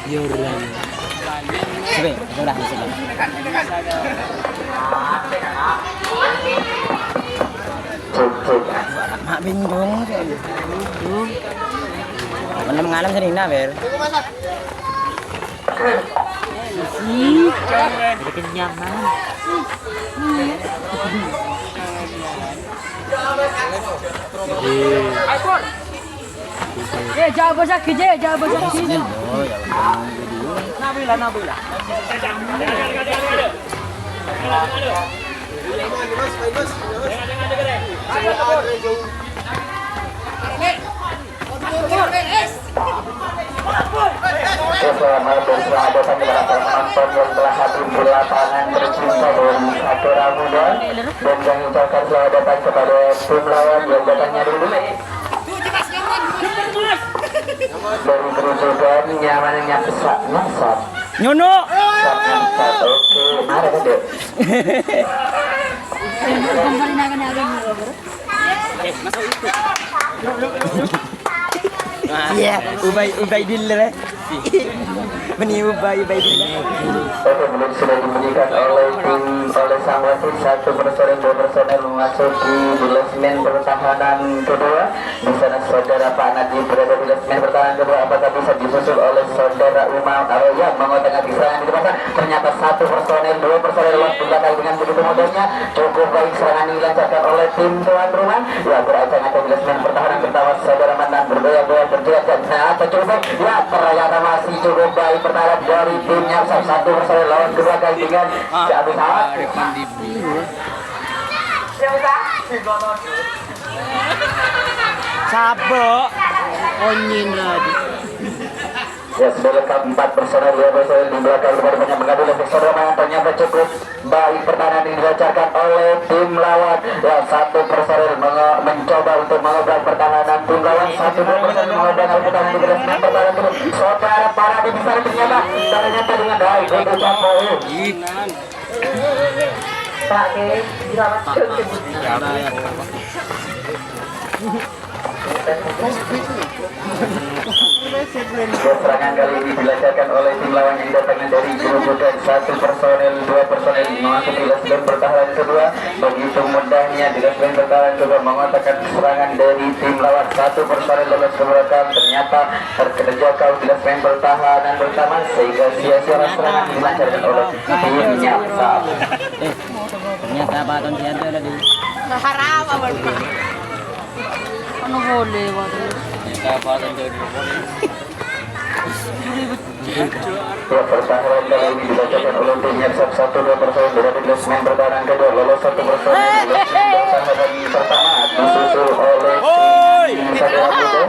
Yoran. Sebe, udah sebe. Mak bingung. Mana mengalam sering na ber. Udah kenyang man. Jangan bersakit je, jangan bersakit. Nabila. Selamat datang kepada penonton yang telah hadir di lapangan tercinta dari Sakura Muda, dan kami ucapkan selamat datang kepada tim lawan yang datangnya dulu dari kerujukan nyamannya pesak nasab. Nyono. Oke, mari deh. Iya, ubay diller. Meni ubay diller. Oke, belum sudah dibunyikan oleh sang wasit. Satu personel, dua personel memasuki dilasmen pertahanan kedua. Di sana saudara Pak Nadiem berada di dilasmen pertahanan kedua. Apakah bisa disusul oleh saudara Umar Aroya mengotengkan serangan di depan? Ternyata satu personel, dua personel waktu belakang dengan begitu mudahnya. Cukup baik serangan yang dilancarkan oleh tim tuan rumah. Ya, beracang-acang dilasmen pertahanan pertama saudara Mandan bergoyang-goyang berjuang dan ternyata cukup baik. Ya, ternyata masih cukup baik pertahanan dari timnya. Satu personel lawan kedua kali dengan jatuh saat. Sabok. Onyin lagi. Ya, sudah lengkap 4 personel, 2 personel di belakang banyak mengadu dan persaudara ternyata cukup baik pertahanan yang dilancarkan oleh tim lawan. Ya, satu personel mencoba untuk mengobrol pertahanan tim lawan, satu dua personel mengobrol pertahanan tim saudara para di sana ternyata dengan baik untuk capai. Pak serangan kali ini dilancarkan oleh tim lawan yang datangnya dari kerujukan satu personel, dua personel memasuki dilasmen pertahanan kedua. Begitu mudahnya dilasmen pertahanan kedua mengotakkan serangan dari tim lawan. Satu personel lolos ke belakang, ternyata terjangkau dilasmen pertahanan pertama sehingga sia-sia serangan dilancarkan oleh timnya. Ternyata baton dia ada di. Harap awal pak. Ano boleh waktu? Ya, pertahanan kali ini dibacakan oleh timnya. Satu dua personel berada di dilasmen pertahanan kedua, lolos satu personel di dilasmen pertahanan pertama disusul oleh tim Sakura Muda.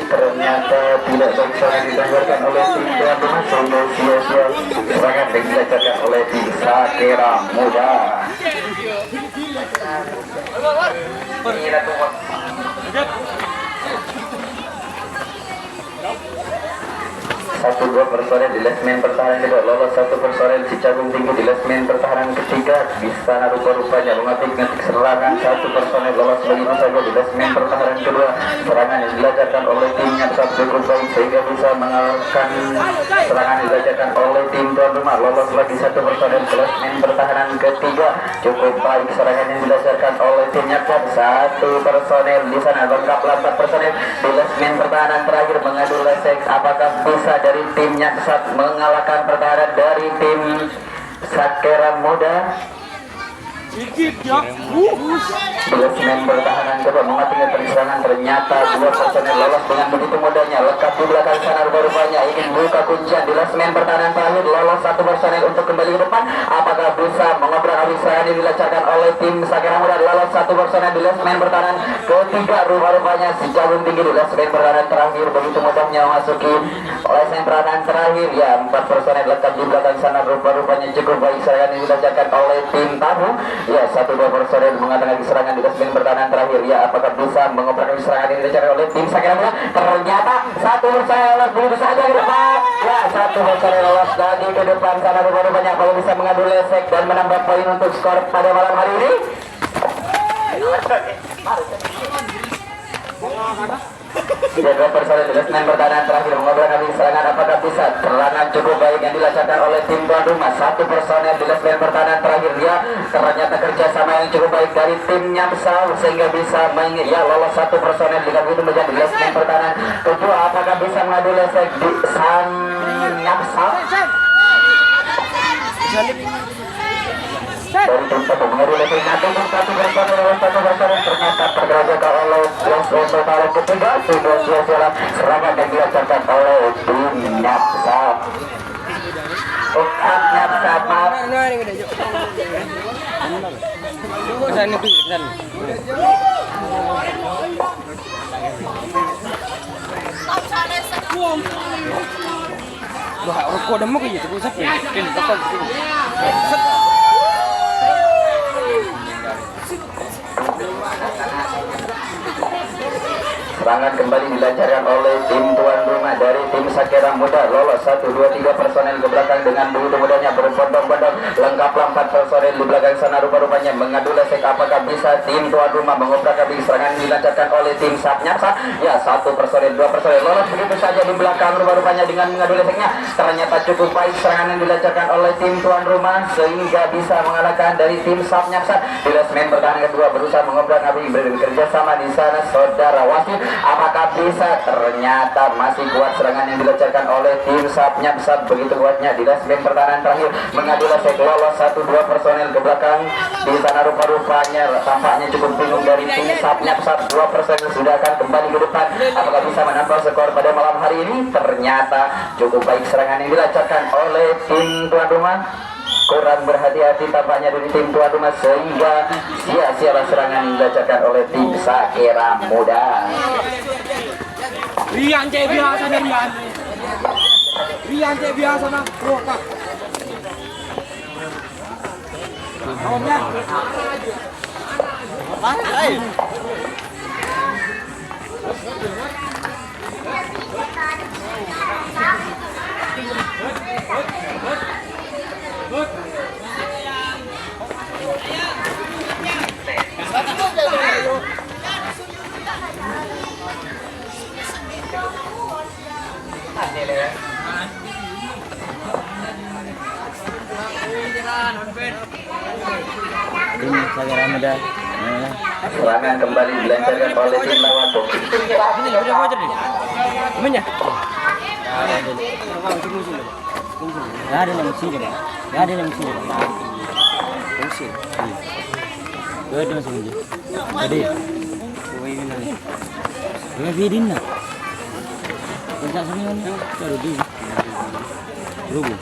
Ternyata tidak bisa ditanggalkan oleh tim tuan rumah sehingga sia-sia serangan yang dilancarkan oleh tim Sakura Muda. Satu dua personel di dilasmen pertahanan kedua, lolos satu personel Cicagung Tinggi di dilasmen pertahanan ketiga. Di sana rupa-rupanya mengetik-ngetik serangan satu personel lolos begitu saja di dilasmen pertahanan kedua. Serangan yang dilancarkan oleh timnya tetap cukup baik sehingga bisa mengalahkan serangan yang dilancarkan oleh tim tuan rumah. Lolos lagi satu personel di dilasmen pertahanan ketiga. Cukup baik serangan yang dilancarkan oleh timnya. Satu personel di sana lengkaplah 4 personel di dilasmen pertahanan terakhir mengadu lesek. Apakah bisa dari timnya saat mengalahkan pertahanan dari tim Sakura Muda? Dilasmen pertahanan coba mengatingi serangan, ternyata dua personel lolos dengan begitu mudahnya. Lekat di belakang sana rupanya ingin buka kuncian. Dilasmen pertahanan terakhir lolos satu personel untuk kembali ke depan. Apakah bisa mengobrol habis serangan yang dilancarkan oleh tim Sakura Muda? Lolos satu personel dilasmen pertahanan ketiga. Rupanya Cicagung Tinggi dilasmen pertahanan terakhir begitu mudahnya memasuki dilasmen pertahanan terakhir. Ya, 4 personel lekat di belakang sana rupanya cukup baik serangan yang dilancarkan oleh tim Tahu. Ya, satu dua personel mengatakan serangan di dilasmen pertahanan terakhir. Ya, apakah bisa mengoperasikan serangan ini dicari oleh tim Sakura Muda? Ternyata satu personel lolos begitu saja ke depan. Ya, satu personel lolos lagi ke depan sana rupanya kalau bisa mengadu lesek dan menambah poin untuk skor pada malam hari ini. Ya, dua personel di Lesmen pertahanan terakhir mengobrol kami serangan apakah bisa serangan cukup baik yang dilancarkan oleh tim tuan rumah. Satu personel di Lesmen pertahanan terakhir dia ternyata kerjasama yang cukup baik dari tim Nyapsal sehingga bisa lolos satu personel dengan begitu menjadi Lesmen pertahanan kedua. Apakah bisa mengadu lesek di San Nyapsal dari tim satu mengadu leseknya untuk satu personel ternyata tergerajak oleh Lesmen pertahanan ketiga. Sudah siap serangan yang dilancarkan oleh tim Nyapsal. Nyapsal maaf. Wah, orang kau dah mau ke itu, siapa? Serangan kembali dilancarkan oleh tim tuan rumah dari tim Sakera Muda. Lolos 1, 2, 3 personel ke belakang dengan begitu mudahnya berbondong-bondong. Lengkaplah 4 personel di belakang sana rupa-rupanya mengadu lesek. Apakah bisa tim tuan rumah mengobrak-abrik serangan dilancarkan oleh tim Nyapsa? Ya, 1 personel, 2 personel lolos begitu saja di belakang rupa-rupanya dengan mengadu leseknya. Ternyata cukup baik serangan yang dilancarkan oleh tim tuan rumah sehingga bisa mengalahkan dari tim Nyapsa. Di Lesmen pertahanan kedua berusaha mengobrak-abrik bekerja sama di sana saudara wasit. Apakah bisa? Ternyata masih kuat serangan yang dilancarkan oleh tim Nyapsa. Begitu kuatnya di Lesmen pertahanan terakhir mengadu lesek. Lolos 1, 2 personel ke belakang di sana rupa-rupanya tampaknya cukup bingung dari tim Nyapsa. 2 personel sudah akan kembali ke depan. Apakah bisa menambah skor pada malam hari ini? Ternyata cukup baik serangan yang dilancarkan oleh tim tuan rumah. Kurang berhati-hati tampaknya dari tim tuan rumah sehingga sia-sialah serangan yang dilancarkan oleh tim Sakera Muda. Rian cek biasa nih Rian. Rian cek biasa nah. Kak. Omnya. Apa? Ini Sakera Muda. Serangan kembali dilancarkan oleh tim lawan. Ini loh, udah wajar nih. Namanya? Gak ada yang mesti deh, gak ada yang mesti deh. Mesti. Gak ada masuk aja. Jadi, kowe ini nih. Kowe vidin lah. Bisa sini kan? Taruh di. Rubuh.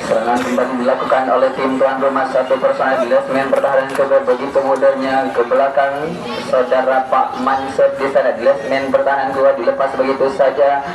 Serangan kembali dilakukan oleh tim tuan rumah. 1 personel di Lesmen pertahanan kedua begitu mudahnya ke belakang saudara Pak Mansur di sana. Di Lesmen pertahanan kedua dilepas begitu saja.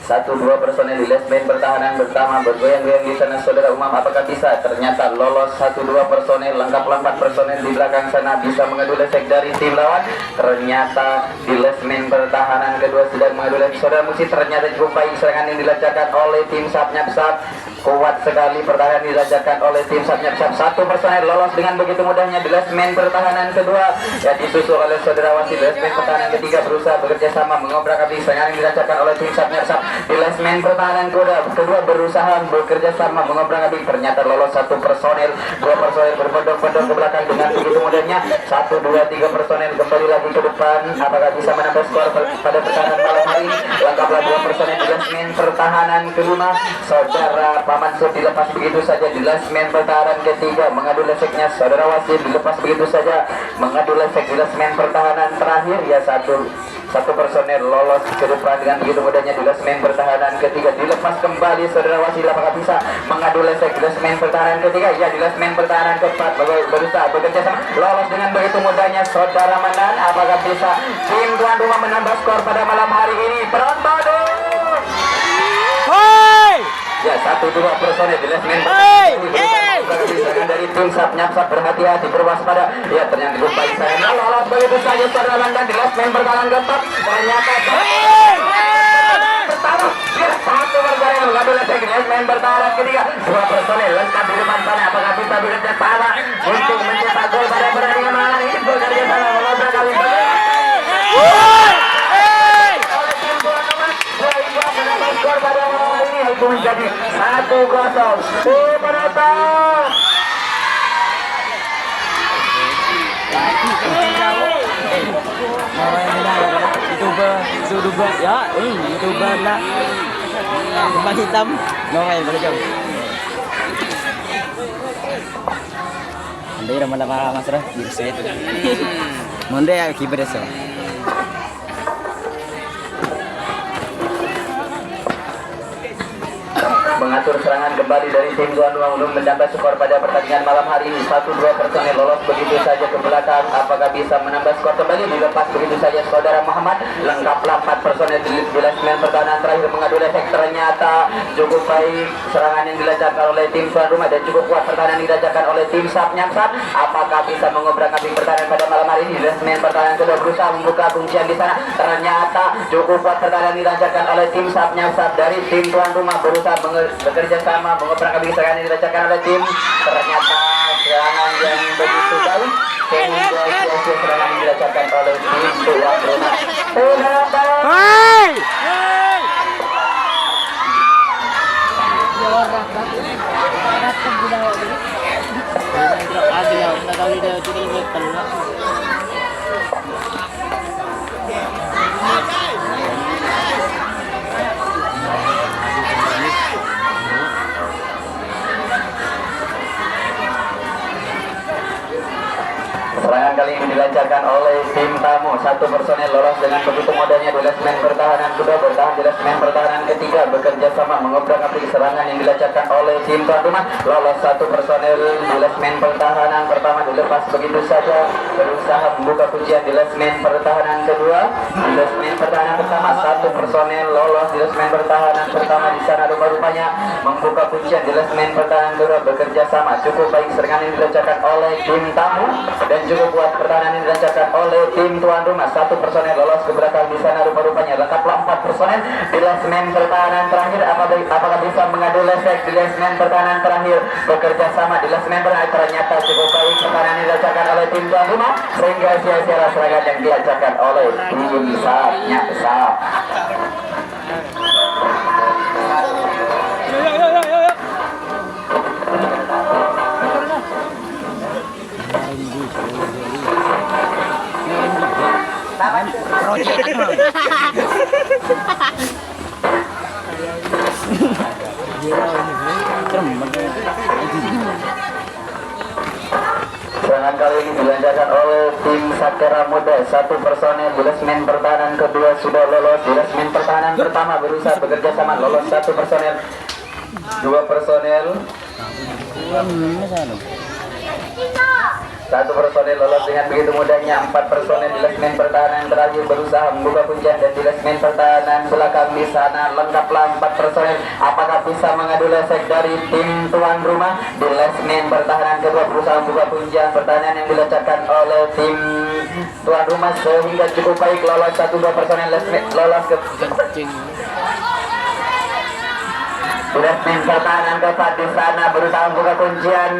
1-2 personel di Lesmen pertahanan bersama bergoyang-goyang di sana saudara Umam. Apakah bisa? Ternyata lolos 1-2 personel, lengkap 4 personel di belakang sana bisa mengadu lesek dari tim lawan. Ternyata di Lesmen pertahanan kedua sedang mengadu lesek saudara Musi. Ternyata cukup baik serangan yang dilancarkan oleh tim Nyapsap. Kuat sekali pertahanan dilancarkan oleh tim Nyapsap. 1 personel lolos dengan begitu mudahnya di Lesmen pertahanan kedua. Ya disusul oleh saudara wasit. Lesmen pertahanan ketiga berusaha bekerja sama mengobrak-abrik serangan yang dilancarkan oleh tim Nyapsap. Di Lesmen pertahanan kedua berusaha bekerja sama mengobrak-abrik. Ternyata lolos 1 personel, 2 personel berbondong-bondong ke belakang dengan begitu mudahnya. 1, 2, 3 personel kembali lagi ke depan. Apakah bisa menambah skor pada pertahanan malam hari ini? Lengkaplah 2 personel di Lesmen pertahanan kelima. Saudara Paman Sur dilepas begitu saja di Lesmen pertahanan ketiga. Mengadu leseknya saudara wasit dilepas begitu saja. Mengadu lesek di Lesmen pertahanan terakhir. Ya satu personel lolos ke depan dengan begitu mudahnya di Lesmen pertahanan ketiga. Dilepas kembali saudara wasit. Apakah bisa mengadu lesek di Lesmen pertahanan ketiga? Ya di Lesmen pertahanan keempat berusaha bekerja sama lolos dengan begitu mudahnya saudara Manan. Apakah bisa tim tuan rumah menambah skor pada malam hari ini? Penonton ya 1-2 personel di Lesmen pertahanan dari tim Nyapsap berhati-hati berwaspada. Ya ternyata cukup baik saya lolos begitu saja saudara Manan di Lesmen pertahanan keempat. Ternyata pertama, satu personel mengambil efek main bertahan ketiga, dua personel lengkap di depan sana. Apakah bisa bekerja sama untuk mencetak gol pada pertandingan malam ini? Bekerja sama melobrak kali skor pada malam ini itu menjadi 1-0. Penonton. YouTuber ya, YouTuber lah. Kembang hitam, Noel berjam. Andai ramai lama mas dah, dirset. Monde ya kiper desa. Mengatur serangan kembali dari tim tuan rumah untuk menambah skor pada pertandingan malam hari ini. 1-2 personel lolos begitu saja ke belakang. Apakah bisa menambah skor kembali? Dilepas begitu saja saudara Muhammad. Lengkaplah 4 personel di main pertahanan terakhir mengadu efek. Ternyata cukup baik serangan yang dilancarkan oleh tim tuan rumah dan cukup kuat pertahanan yang dilancarkan oleh tim Sap Nyaksap. Apakah bisa mengobrak-abrik pertahanan pada malam hari ini? Main pertahanan kedua berusaha membuka kuncian di sana. Ternyata cukup kuat pertahanan yang dilancarkan oleh tim Sap Nyaksap dari tim tuan rumah berusaha bekerja sama mengobrak-abrik serangan yang dilancarkan oleh tim. Ternyata serangan yang begitu baik sehingga sia-sia serangan yang dilancarkan oleh tim tuan rumah. Serangan kali ini dilancarkan oleh tim tamu. 1 personel lolos dengan begitu mudahnya di main pertahanan kedua, bertahan di main pertahanan ketiga, bekerja sama mengobrak-abrik serangan yang dilancarkan oleh tim tuan rumah. Lolos 1 personel di main pertahanan pertama, dilepas begitu saja, berusaha membuka kuncian di main pertahanan kedua. Di main pertahanan pertama 1 personel lolos di main pertahanan pertama di sana rupa-rupanya membuka kuncian di main pertahanan kedua, bekerja sama. Cukup baik serangan yang dilancarkan oleh tim tamu dan cukup kuat pertahanan yang dilancarkan oleh tim tuan rumah. 1 personel lolos ke belakang di sana rupa-rupanya. Lengkaplah 4 personel di main pertahanan terakhir. Apakah bisa mengadu efek di main pertahanan terakhir? Bekerja sama di main pertahanan. Ternyata cukup baik pertahanan yang dilancarkan oleh tim tuan rumah sehingga sia-sia serangan yang dilancarkan oleh tim Sap Nyaksap. Serangan kali ini dilancarkan oleh tim Sakera Muda. 1 personel di main pertahanan kedua sudah lolos. Di main pertahanan pertama berusaha bekerja sama, lolos 1 personel. 2 personel. 1 personel lolos dengan begitu mudahnya. 4 personel di main pertahanan terakhir berusaha membuka kuncian dan di main pertahanan belakang di sana lengkaplah 4 personel. Apakah bisa mengadu efek dari tim tuan rumah? Di main pertahanan kedua berusaha membuka kuncian pertahanan yang dilancarkan oleh tim tuan rumah sehingga cukup baik lolos 1-2 personel lolos ke main pertahanan keempat di sana berusaha membuka kuncian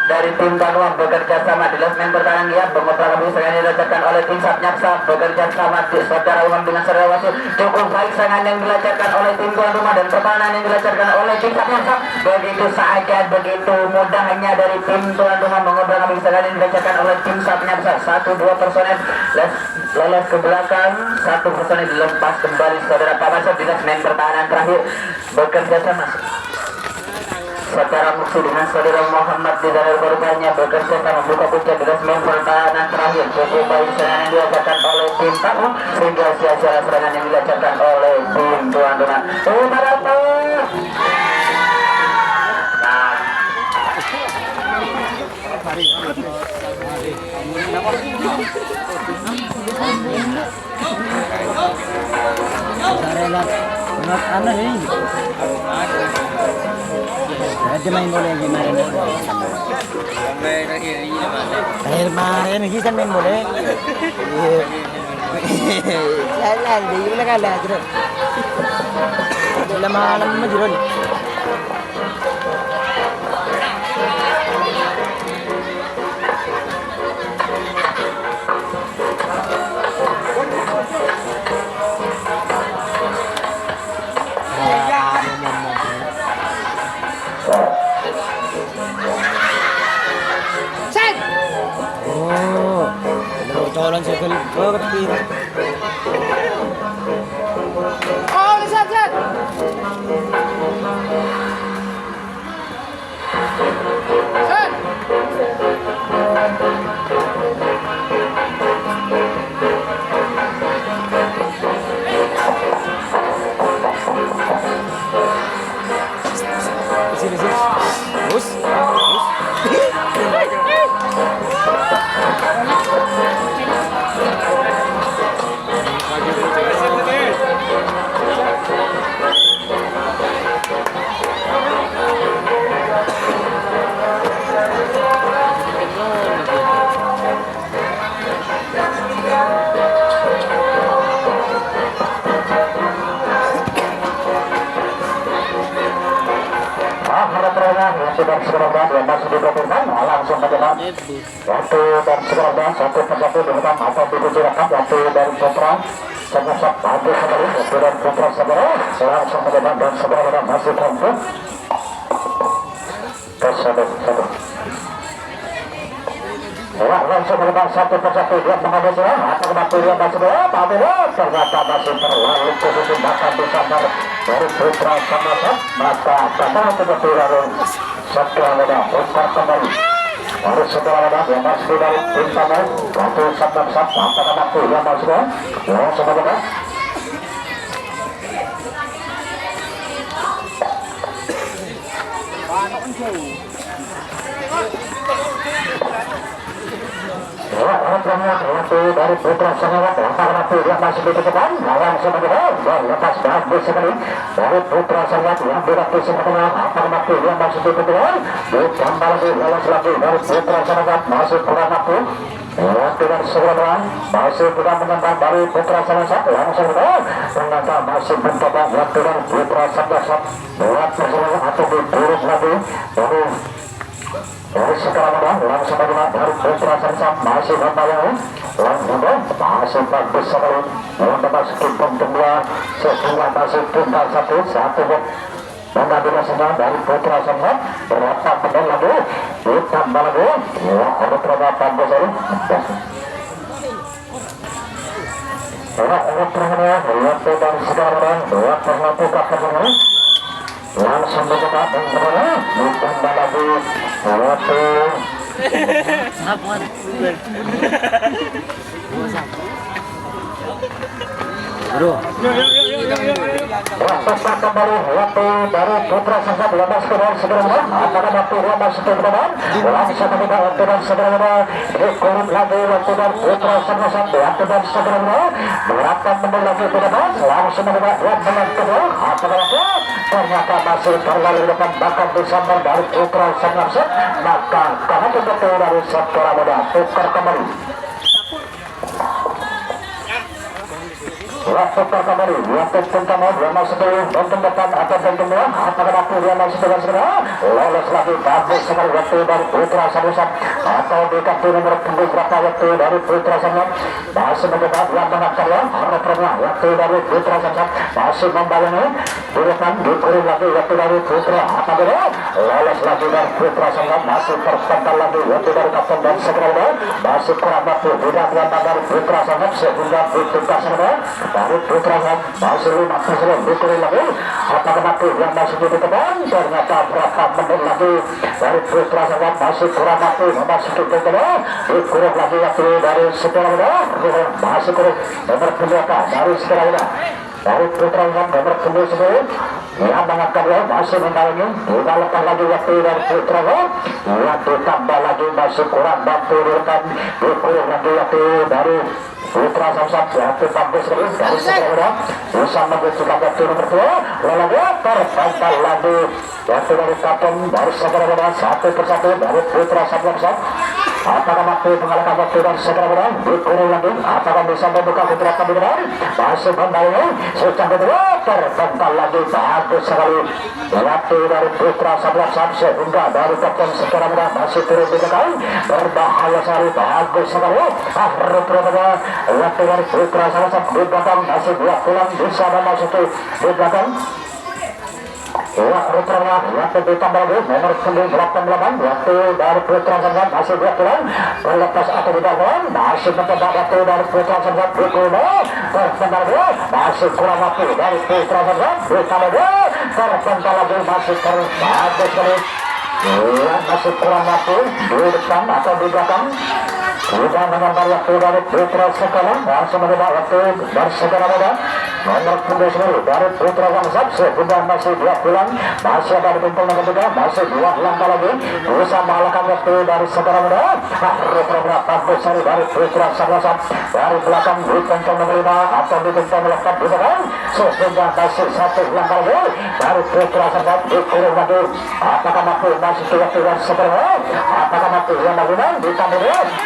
dari tim tuan rumah, bekerja sama di main pertahanan lihat mengobrak-abrik serangan yang dilancarkan oleh tim Sap Nyaksap, bekerja sama secara umum dengan saudara wasit. Cukup baik serangan yang dilancarkan oleh tim tuan rumah dan pertahanan yang dilancarkan oleh tim Sap Nyaksap. Begitu saja, begitu mudahnya dari tim tuan rumah mengobrak-abrik serangan yang dilancarkan oleh tim Sap Nyaksap. 1-2 personel lolos ke belakang, 1 personel dilepas kembali saudara Pak Masuk di main pertahanan terakhir, bekerja sama secara musuh dengan saudara Muhammad di dalam korbannya, bekerja sama membuka kuncian di main pertahanan terakhir. Cukup baik serangan yang dilancarkan oleh tim tamu sehingga sia-sia serangan yang dilancarkan oleh tim tuan rumah. Ano rin? Ada main bola gimana nih? Akhir kemarin kita main bola. Jalan, dia udah kalah terus. lama majuron. Set. Oh, colon circle. Oh, kepir. Oh, set set. Set. Sini sini. Bus. yang sudah sebenarnya yang masih dibutuhkan langsung bagaimana waktu dan sebenarnya satu persatu dengan atau dibicarakan waktu dari putra sangat bagus sekali waktu dan putra segera langsung bagaimana dan sebenarnya masih komplit tersebut satu langsung bagaimana satu persatu dia mengambil atau kembali dia masih tapi ternyata masih terlalu khusus bahkan disadar dari putra sama maka kata kebetulan setelah muda putar kembali harus setelah muda yang masih dari pertama waktu sabda maka waktu yang masih langsung bagaimana waktu dari putra sangat waktu yang masih ditekan langsung bagaimana lepas bagus sekali dari putra sangat yang berarti sebetulnya waktu yang masih ditekan ditambah lagi lolos lagi dari putra sangat masih kurang waktu waktu dan sebelumnya masih tidak menembak dari putra sangat langsung ternyata masih mencoba waktu dan putra sangat buat masalah atau diturut lagi dari sekarang langsung bagaimana dari putra sangat masih membayang langsung masih bagus sekali untuk masuk ke kedua sehingga masih tinggal satu mengambil semua dari putra sangat berapa pedal lagi ditambah lagi ya ada berapa besar ada terakhirnya waktu dan sekarang dua perlaku kapal langsung bergerak dan kemana ditambah lagi waktu Bro. Waktu kembali waktu dari putra sangat lepas keluar segera apakah waktu lepas segera langsung kita waktu dan segera dikurut lagi waktu dan putra sangat waktu dan segera berapa menit lagi ke depan langsung kita buat dengan kedua apakah waktu ternyata masih terlalu depan bahkan disambar dari putra sangat maka karena betul dari sekolah muda tukar kembali waktu kembali waktu pertama dia masih untuk depan atau tentunya apakah waktu dia masih dengan segera lolos lagi bagus sekali waktu dari putra sangat atau di kartu nomor punggung berapa waktu dari putra sangat masih mencoba yang mengakarnya harapannya waktu dari putra sangat masih membayangi di depan dikurung lagi waktu dari putra apabila lolos lagi dari putra sangat masih terpental lagi waktu dari kapten dan segera masih kurang waktu tidak berapa dari putra sangat sehingga putra sangat dari putra sangat masih 50 dikurung lagi apakah waktu yang masih di depan ternyata berapa menit lagi dari putra sangat masih kurang waktu memasuki kedua dikurung lagi waktu dari setelah masih kurang nomor kedua dari setelah dari putra yang nomor 10 yang mengangkat masih membayangi tidak lepas lagi waktu dari putra yang ditambah lagi masih kurang waktu di depan dikurung lagi waktu dari putra samsat waktu bagus sekali dari setelah bisa menunjukkan waktu nomor 2 lalu terpantal lagi waktu dari kapten dari setelah satu persatu dari putra samsat Apakah waktu mengalahkan waktu dan segera menang dikurung lagi, apakah bisa membuka fitrah kemudian masih kembali sudah kedua terpental lagi, bagus sekali waktu dari Putra 11 Samsul hingga dari Kapten segera menang masih turun di belakang, berbahaya sekali, bagus sekali rupanya waktu dari Putra 11 di belakang masih dua pulang bisa memasuki di belakang. Rupanya waktu ditambah lagi nomor 988 waktu dari Putra Sangat masih dua pulang terlepas atau di dalam masih mencoba waktu dari Putra Sangat berkuda terpental lagi masih kurang waktu dari Putra Sangat ditambah lagi terpental lagi masih terbagus sekali masih kurang waktu di depan atau di belakang. Sudah mengambil waktu dari Putra sekarang langsung mencoba waktu dari segera muda nomor 9 dari Putra Gangsat sudah masih dua pulang masih ada di pintu nomor 3 masih dua langkah lagi bisa mengalahkan waktu dari segera muda. Rupanya bagus sekali dari Putra Gangsat dari belakang di pintu nomor 5 atau di pintu melekat di belakang sudah masih satu langkah lagi dari Putra Gangsat dikurung lagi. Apakah waktu masih waktu dari segera apakah waktu yang menang ditambah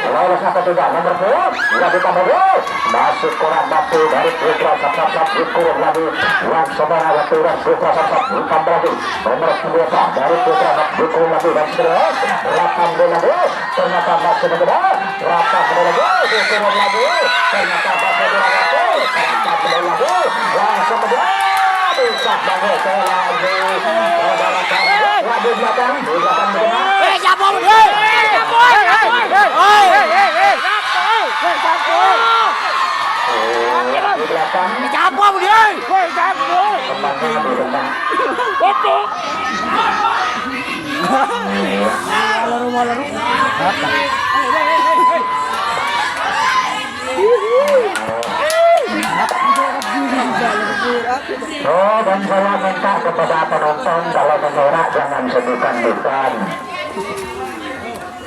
lolos atau tidak nomor 2 yang ditambah masih kurang waktu dari Putra Gangsat dikurung lagi yang saudara waktu dan Putra Gangsat ditambah lagi nomor 2 dari Putra Gangsat dikurung lagi dan segera 8 lagi ternyata masih berbeda 8 lagi dikurung lagi ternyata masih kurang waktu 8 lagi langsung berbeda bisa bangun lagi di belakang Siapa lu? di belakang Siapa lu dia? temannya di depan dan saya minta kepada penonton kalau menyorak jangan sedukan-dukan.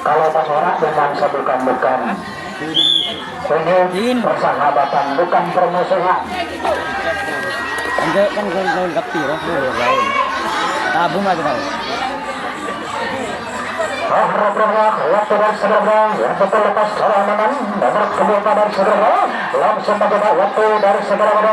Kalau menyorak jangan sedukan-dukan. Ini persahabatan bukan permusuhan. Kan gaul kapti lah, gaul. Tabung aja kau. Waktu dan segera yang betul lepas keamanan nomor kedua dari segera langsung mencoba waktu dari segera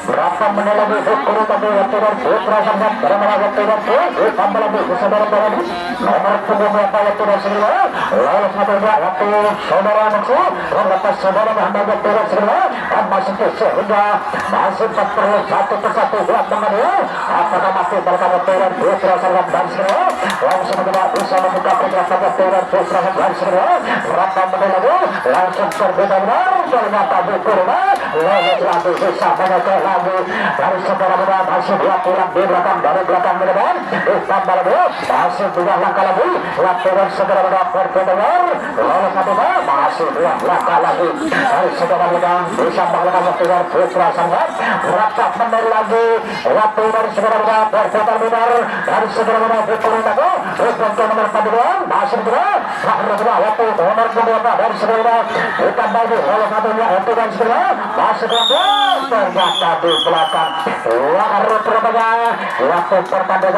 berapa menit lagi dikurung lagi waktu dari Putra Sangat bagaimana waktu dari ditambah lagi saudara dari nomor kedua waktu dari segera lalu mencoba waktu saudara Nuksu lepas saudara Muhammad waktu dari segera dan masih sehingga masih 41 persatu buat mengenai apakah masih berkata waktu dari Putra Sangat dan segera langsung mencoba bisa membuka pergerakan waktu dari Putra Sangat dan segera berapa menit lagi langsung berbeda benar ternyata dikurung lalu lagi bisa mengejar lagi dari saudara muda masih dua pulang di belakang dari belakang ke depan ditambah lagi masih dua langkah lagi waktu dan saudara muda berpendengar lalu satunya masih dua langkah lagi dari saudara muda bisa mengalahkan waktu dari Putra Sangat berapa menit lagi waktu dari saudara muda berpendengar dari saudara muda dikurung lagi untuk nomor 42 masih dua waktu nomor 2 dari saudara muda ditambah lagi lalu satunya untuk dan saudara masih dua ternyata di belakang waktu pertandingan